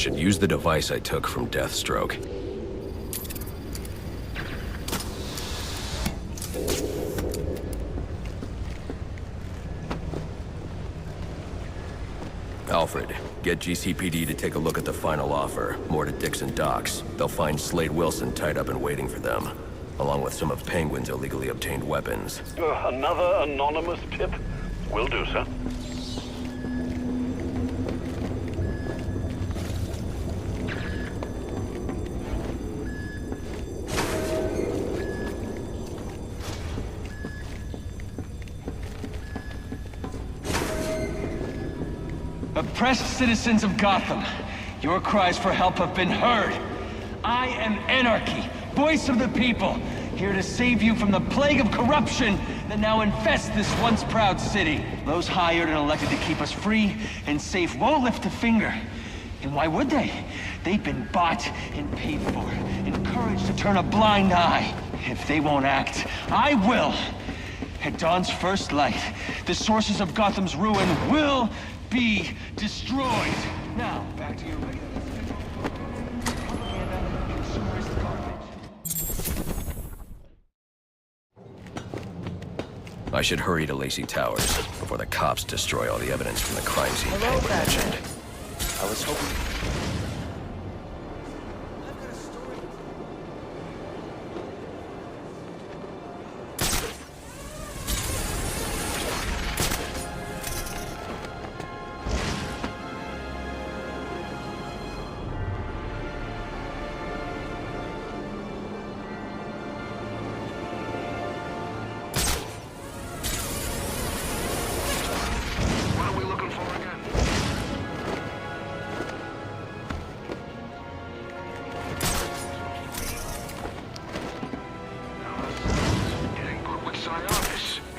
should use the device I took from Deathstroke. Alfred, get GCPD to take a look at the final offer. More to Dixon Docks. They'll find Slade Wilson tied up and waiting for them, along with some of Penguin's illegally obtained weapons. Another anonymous tip? Will do, sir. Oppressed citizens of Gotham, your cries for help have been heard. I am Anarchy, voice of the people, here to save you from the plague of corruption that now infests this once proud city. Those hired and elected to keep us free and safe won't lift a finger. And why would they? They've been bought and paid for, encouraged to turn a blind eye. If they won't act, I will. At dawn's first light, the sources of Gotham's ruin will be destroyed. Now, back to your regular propaganda and consumerist garbage. I should hurry to Lacey Towers before the cops destroy all the evidence from the crime scene Penguin mentioned. I was hoping...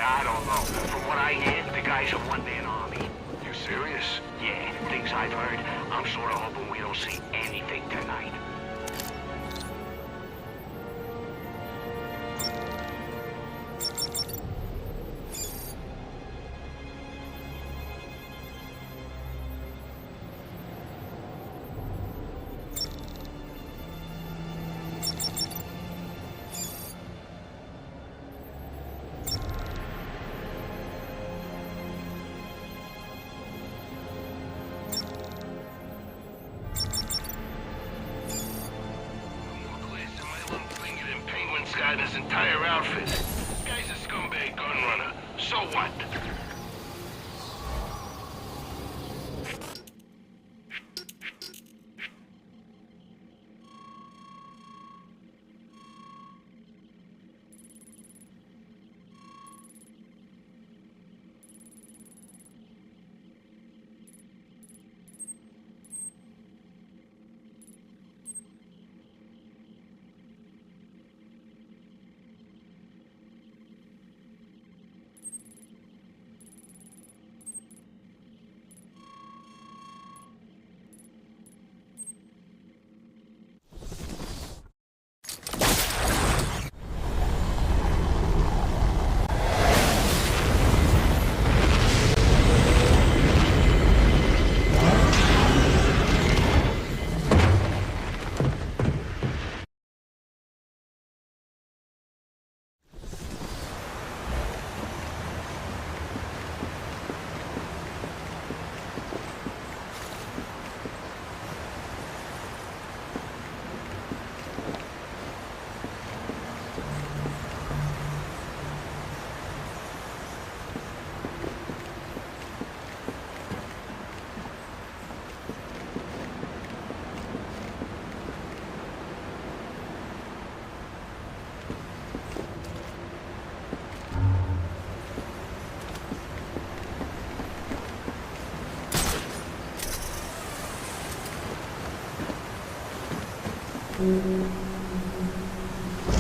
I don't know. From what I hear, the guy's a one-man army. You serious? Yeah, things I've heard. I'm sort of hoping we don't see anything tonight. Got his entire outfit. Guy's a scumbag gun runner. So what?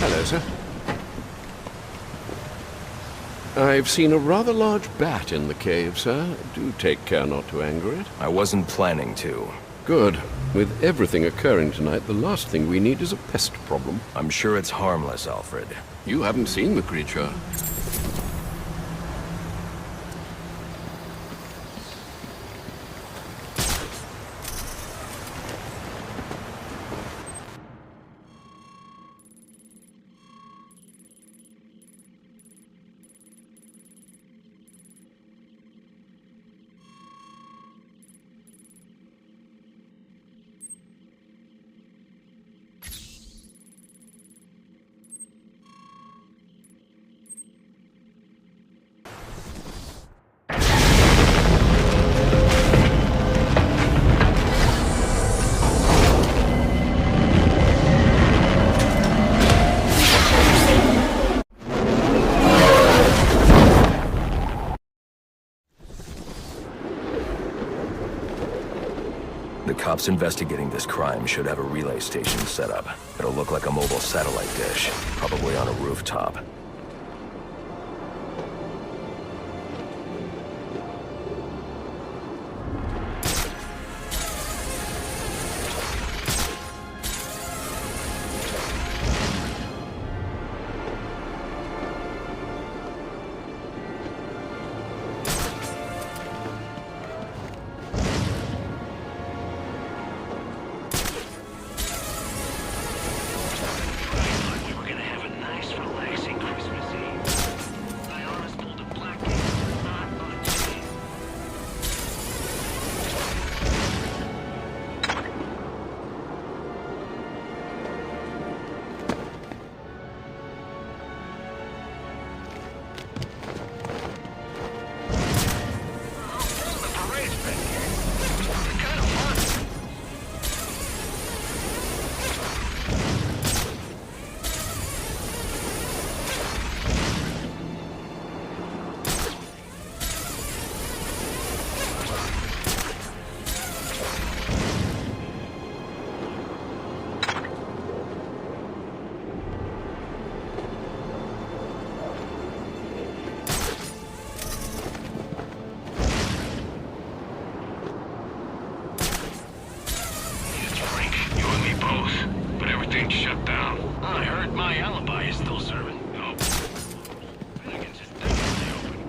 Hello, sir. I've seen a rather large bat in the cave, sir. Do take care not to anger it. I wasn't planning to. Good. With everything occurring tonight, the last thing we need is a pest problem. I'm sure it's harmless, Alfred. You haven't seen the creature. cops investigating this crime should have a relay station set up. It'll look like a mobile satellite dish, probably on a rooftop. Shut down. I heard my alibi is still serving. Oh. Finnegan's is definitely open.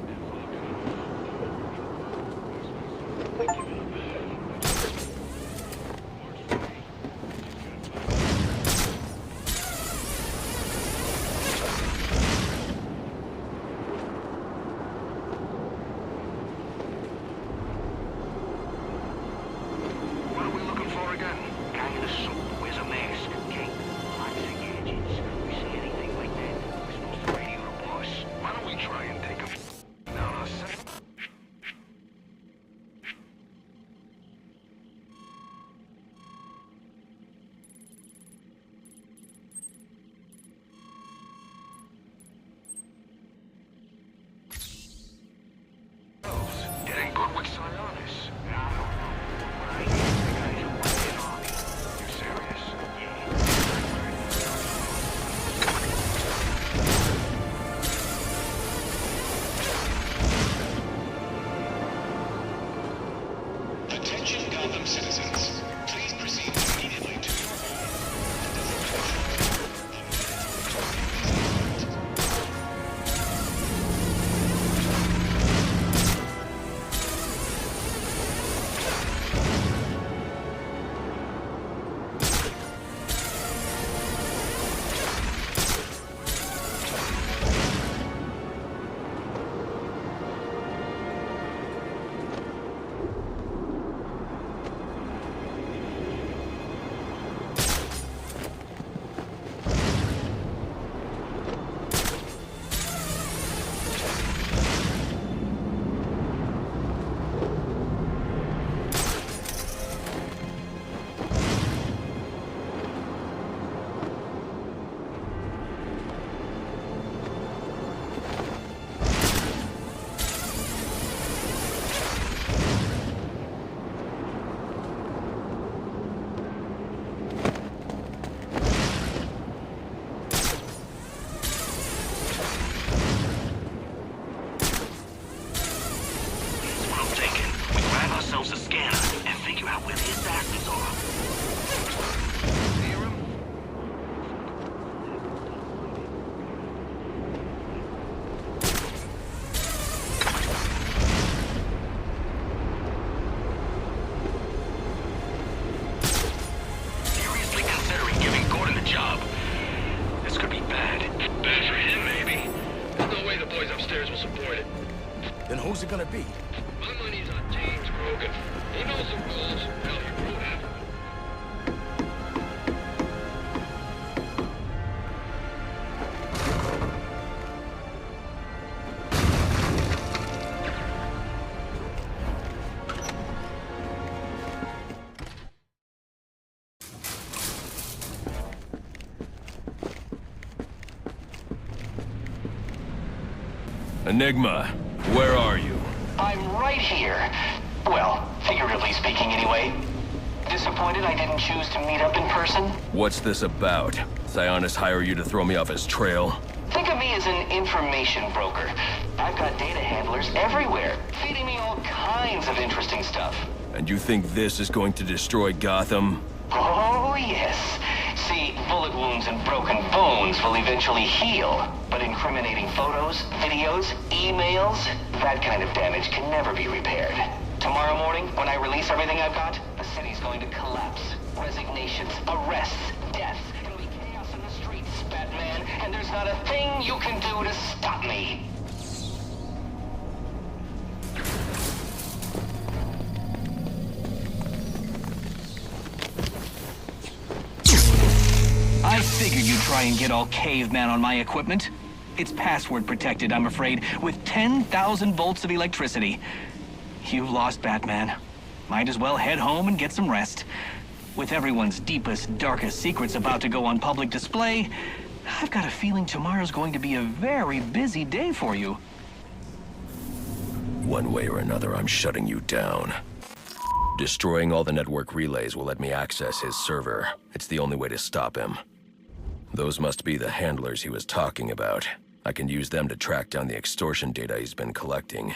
What are we looking for again? Guy in a suit, wears a mask. We see anything like that, we're supposed to radio the boss. Why don't we try and take a down ourselves? It ain't good with Sionis. I don't know. But I hear the guys are working on me. You serious? Attention Gotham citizens. Please proceed immediately to your A scanner and figure out where the assassins are. Hear 'em? Seriously considering giving Gordon the job. This could be bad. Bad for him, maybe. There's no way the boys upstairs will support it. Then who's it gonna be? My money's on James Grogan. He knows the rules. Hell, you wrote after him. Enigma, where are you? I'm right here. Well, figuratively speaking anyway. Disappointed I didn't choose to meet up in person? What's this about? Sionis hire you to throw me off his trail? Think of me as an information broker. I've got data handlers everywhere, feeding me all kinds of interesting stuff. And you think this is going to destroy Gotham? Oh, yes. See, bullet wounds and broken bones will eventually heal. But incriminating photos, videos, emails, that kind of damage can never be repaired. Tomorrow morning, when I release everything I've got, the city's going to collapse. Resignations, arrests, deaths. It'll be chaos in the streets, Batman, and there's not a thing you can do to stop me. I figured you'd try and get all caveman on my equipment. It's password protected, I'm afraid, with 10,000 volts of electricity. You've lost, Batman. Might as well head home and get some rest. With everyone's deepest, darkest secrets about to go on public display, I've got a feeling tomorrow's going to be a very busy day for you. One way or another, I'm shutting you down. Destroying all the network relays will let me access his server. It's the only way to stop him. Those must be the handlers he was talking about. I can use them to track down the extortion data he's been collecting.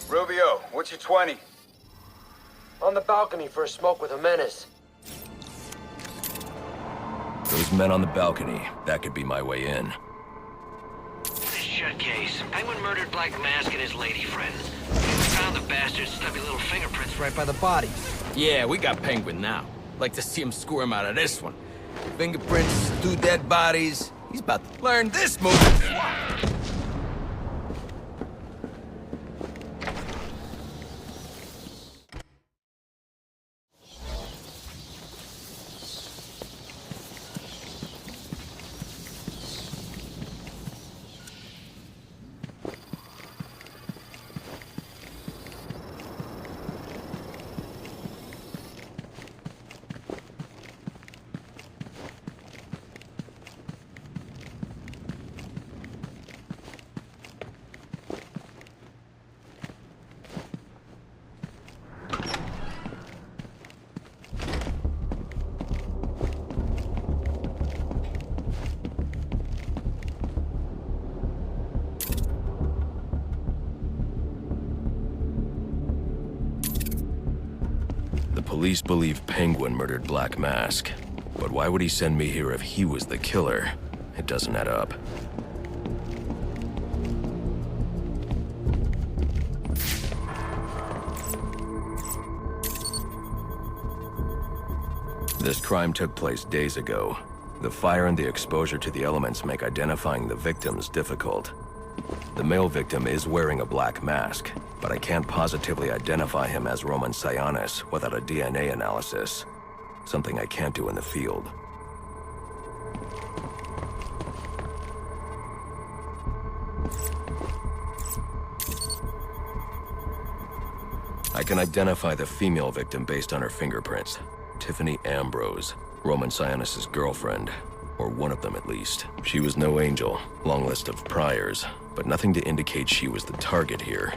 Rubio, what's your 20? On the balcony for a smoke with a menace. Those men on the balcony, that could be my way in. Shut case. Penguin murdered Black Mask and his lady friend. We found the bastard's stubby little fingerprints right by the bodies. Yeah, we got Penguin now. Like to see him squirm out of this one. Fingerprints, 2 dead bodies. He's about to learn this move. Police believe Penguin murdered Black Mask. But why would he send me here if he was the killer? It doesn't add up. This crime took place days ago. The fire and the exposure to the elements make identifying the victims difficult. The male victim is wearing a black mask, but I can't positively identify him as Roman Sionis without a DNA analysis. Something I can't do in the field. I can identify the female victim based on her fingerprints. Tiffany Ambrose, Roman Sionis' girlfriend. Or one of them at least. She was no angel, long list of priors, but nothing to indicate she was the target here.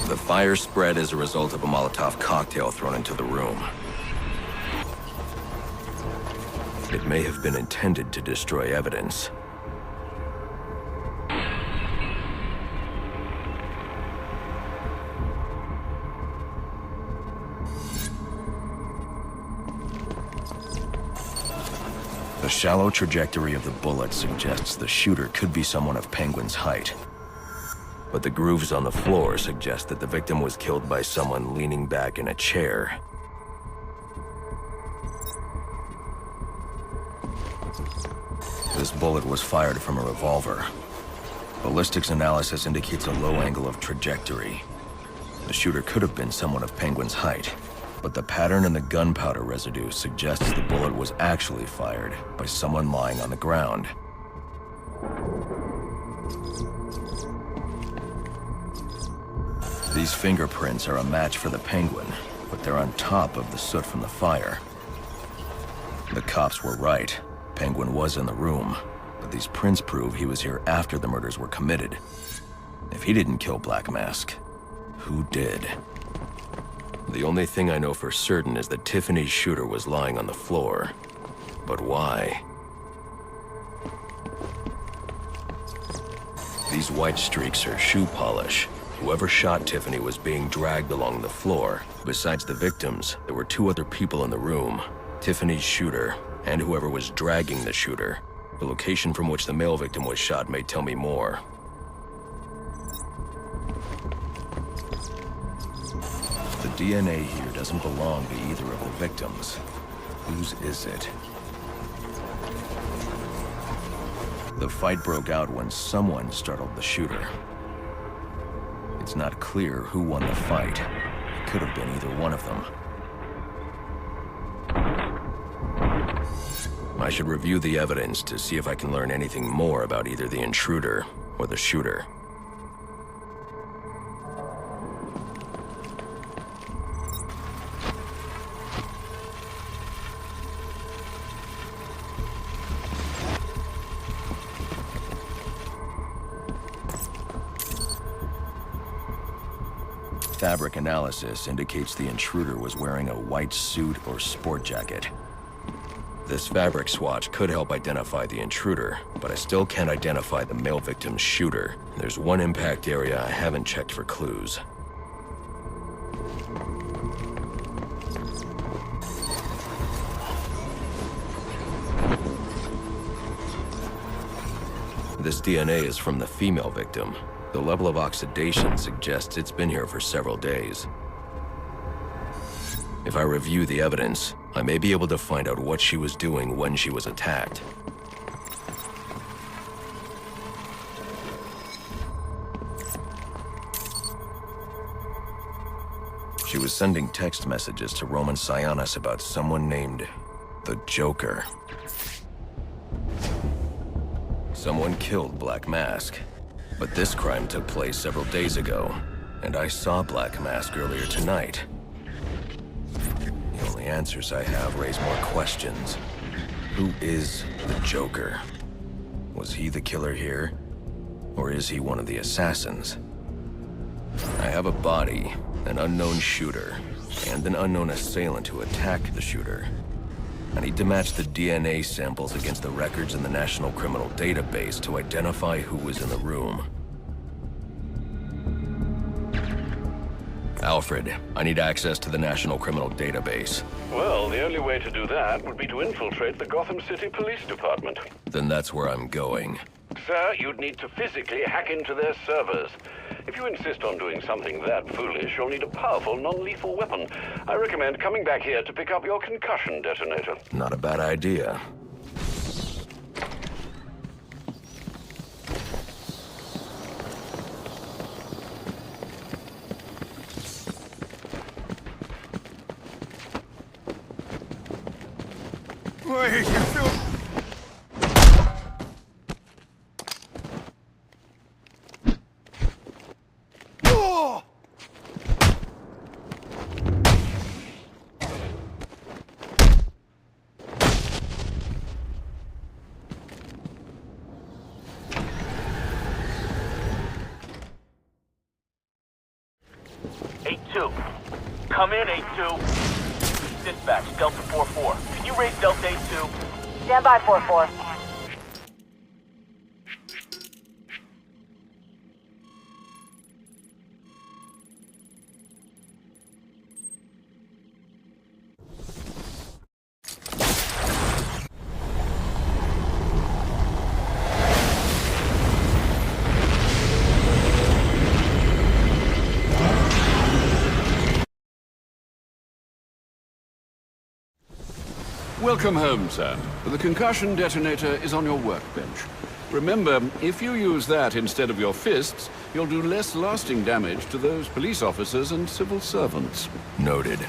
The fire spread as a result of a Molotov cocktail thrown into the room. It may have been intended to destroy evidence. The shallow trajectory of the bullet suggests the shooter could be someone of Penguin's height. But the grooves on the floor suggest that the victim was killed by someone leaning back in a chair. This bullet was fired from a revolver. Ballistics analysis indicates a low angle of trajectory. The shooter could have been someone of Penguin's height. But the pattern in the gunpowder residue suggests the bullet was actually fired by someone lying on the ground. These fingerprints are a match for the Penguin, but they're on top of the soot from the fire. The cops were right. Penguin was in the room, but these prints prove he was here after the murders were committed. If he didn't kill Black Mask, who did? The only thing I know for certain is that Tiffany's shooter was lying on the floor. But why? These white streaks are shoe polish. Whoever shot Tiffany was being dragged along the floor. Besides the victims, there were two other people in the room. Tiffany's shooter, and whoever was dragging the shooter. The location from which the male victim was shot may tell me more. The DNA here doesn't belong to either of the victims. Whose is it? The fight broke out when someone startled the shooter. It's not clear who won the fight. It could have been either one of them. I should review the evidence to see if I can learn anything more about either the intruder or the shooter. Fabric analysis indicates the intruder was wearing a white suit or sport jacket. This fabric swatch could help identify the intruder, but I still can't identify the male victim's shooter. There's one impact area I haven't checked for clues. This DNA is from the female victim. The level of oxidation suggests it's been here for several days. If I review the evidence, I may be able to find out what she was doing when she was attacked. She was sending text messages to Roman Sionis about someone named the Joker. Someone killed Black Mask. But this crime took place several days ago, and I saw Black Mask earlier tonight. The only answers I have raise more questions. Who is the Joker? Was he the killer here? Or is he one of the assassins? I have a body, an unknown shooter, and an unknown assailant who attacked the shooter. I need to match the DNA samples against the records in the National Criminal Database to identify who was in the room. Alfred, I need access to the National Criminal Database. Well, the only way to do that would be to infiltrate the Gotham City Police Department. Then that's where I'm going. Sir, you'd need to physically hack into their servers. If you insist on doing something that foolish, you'll need a powerful, non-lethal weapon. I recommend coming back here to pick up your concussion detonator. Not a bad idea. Wait, you feel... Oh! Come in, 8-2. Dispatch, Delta 4-4. Can you raise Delta 8-2? Stand by, 4-4. Welcome home, sir. The concussion detonator is on your workbench. Remember, if you use that instead of your fists, you'll do less lasting damage to those police officers and civil servants. Noted.